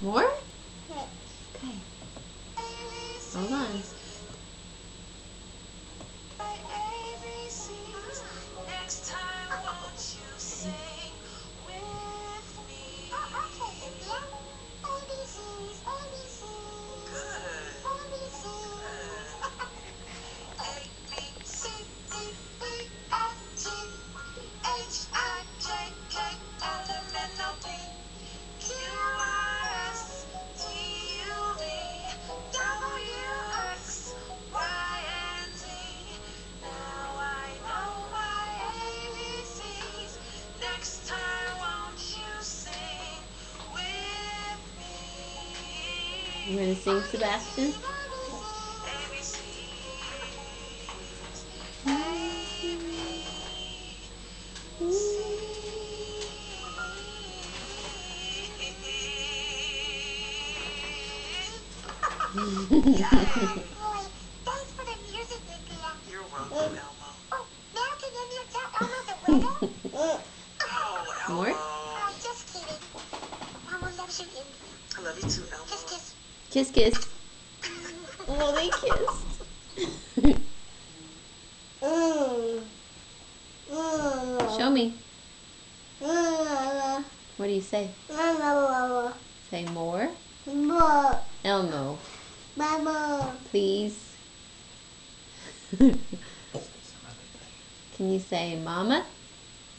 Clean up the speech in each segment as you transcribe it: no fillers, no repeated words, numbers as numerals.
More? Okay. Hold on. You want to sing, Sebastian? Thanks for the music, Lydia. You're welcome, Elmo. Oh, now can you tell Elmo the weather? Oh, More? Just kidding. Elmo loves you, India. I love you too, Elmo. Kiss, kiss. Kiss, kiss. Oh, they kissed. Show me. What do you say? Say more. Elmo. Please. Can you say mama?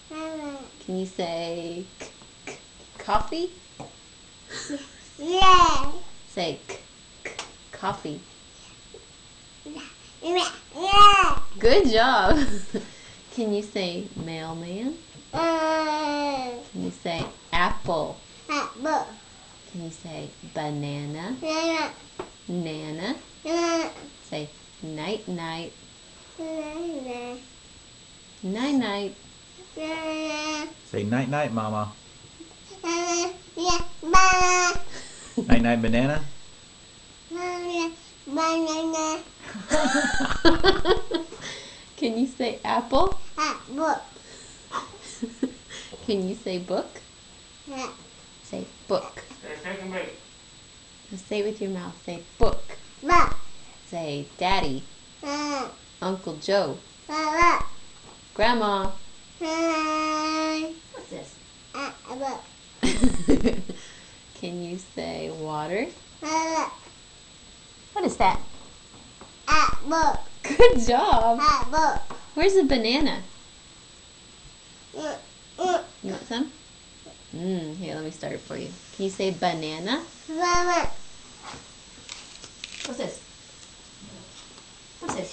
Can you say coffee? Yeah. Say coffee. Yeah. Good job. Can you say mailman? Can you say apple? Can you say banana? Nana? Say night night. Night night. Say night night, Mama. Yeah. Night night, banana. Banana. Can you say apple? Book. Can you say book? Say book. Say it with your mouth. Say book. Say daddy. Uncle Joe. Grandma. What's this? Can you say water? What is that? Good job. Where's the banana? You want some? Here, let me start it for you. Can you say banana? What's this? What's this?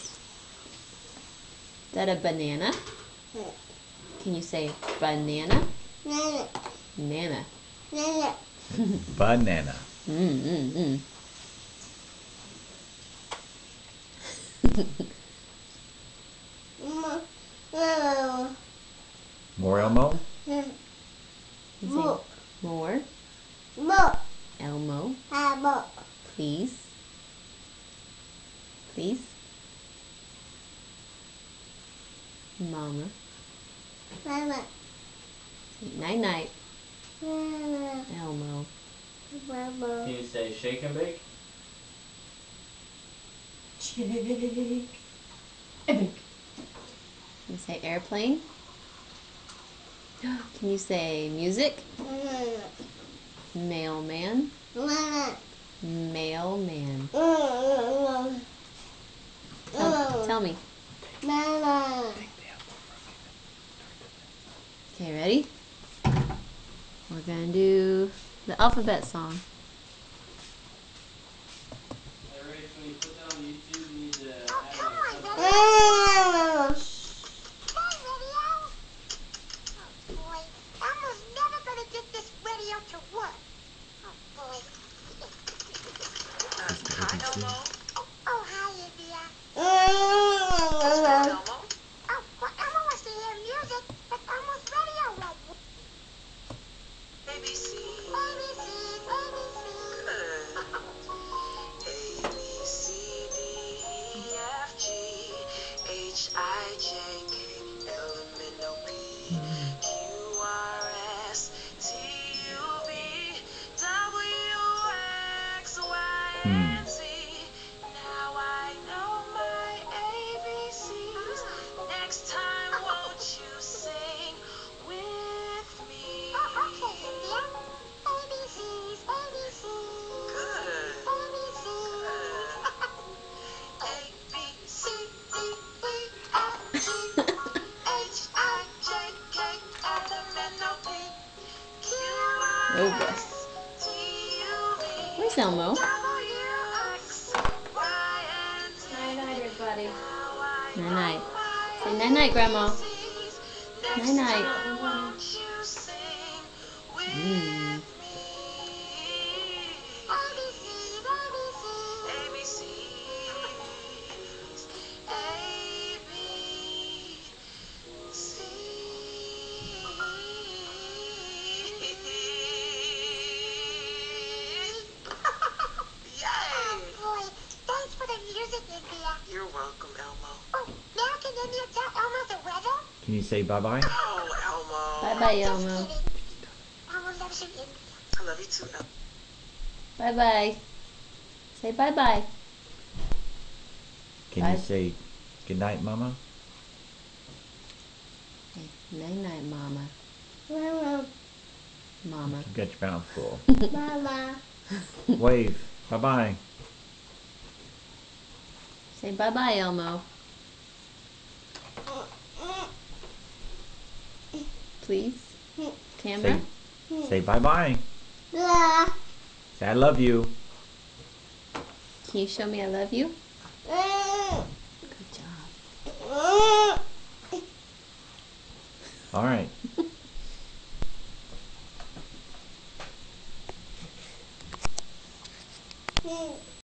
Is that a banana? Can you say banana? Nana. Banana. More Elmo? Say more. Elmo. Please. Please. Mama. Night night. Elmo. Can you say shake and bake? Shake and bake. Can you say airplane? Can you say music? Mailman. Mailman. Tell me. Okay, ready? We're gonna do the alphabet song. Hey, Rach, when you put that on YouTube, you need to add Boy, Elmo's never gonna get this radio to work. Oh, boy. Hi, Elmo. Oh, hi, Lydia. What's wrong, Elmo? Oh, well, Elmo wants to hear music, but Elmo's radio won't work. ABC. ABC. Good. A, B, C, D, E, F, G, H, Z. Now I know my ABCs. Next time, won't you sing with me? Okay, Cynthia. ABCs, ABCs. Good. ABCs. A, B, C, D, E, F, G, H, I, J, K, L, M, N, O, P, Q, R, Oh boy. S, T, U, V, Where's Elmo? W, X, Y, and Z. Night-night, everybody. Now I Night-night. know my Say night-night, Grandma. ABCs. Next Night-night. time, won't you sing with Mm. me? ABCs, ABCs. ABCs. A, B, C. Yay! Boy, thanks for the music, India. You're welcome, Elmo. Oh, now can India tell Elmo the weather? Can you say bye-bye? Oh, Elmo. Bye-bye, Just Elmo. kidding. Elmo loves you, India. I love you too, Elmo. Bye-bye. Say bye-bye. Can Bye. you say goodnight, Mama? Hey, night-night, Mama. Mama. You got your mouth full. Mama. Wave. Bye-bye. Say bye-bye, Elmo. Please. Camera. Say bye-bye. Yeah. Say I love you. Can you show me I love you? Good job. All right.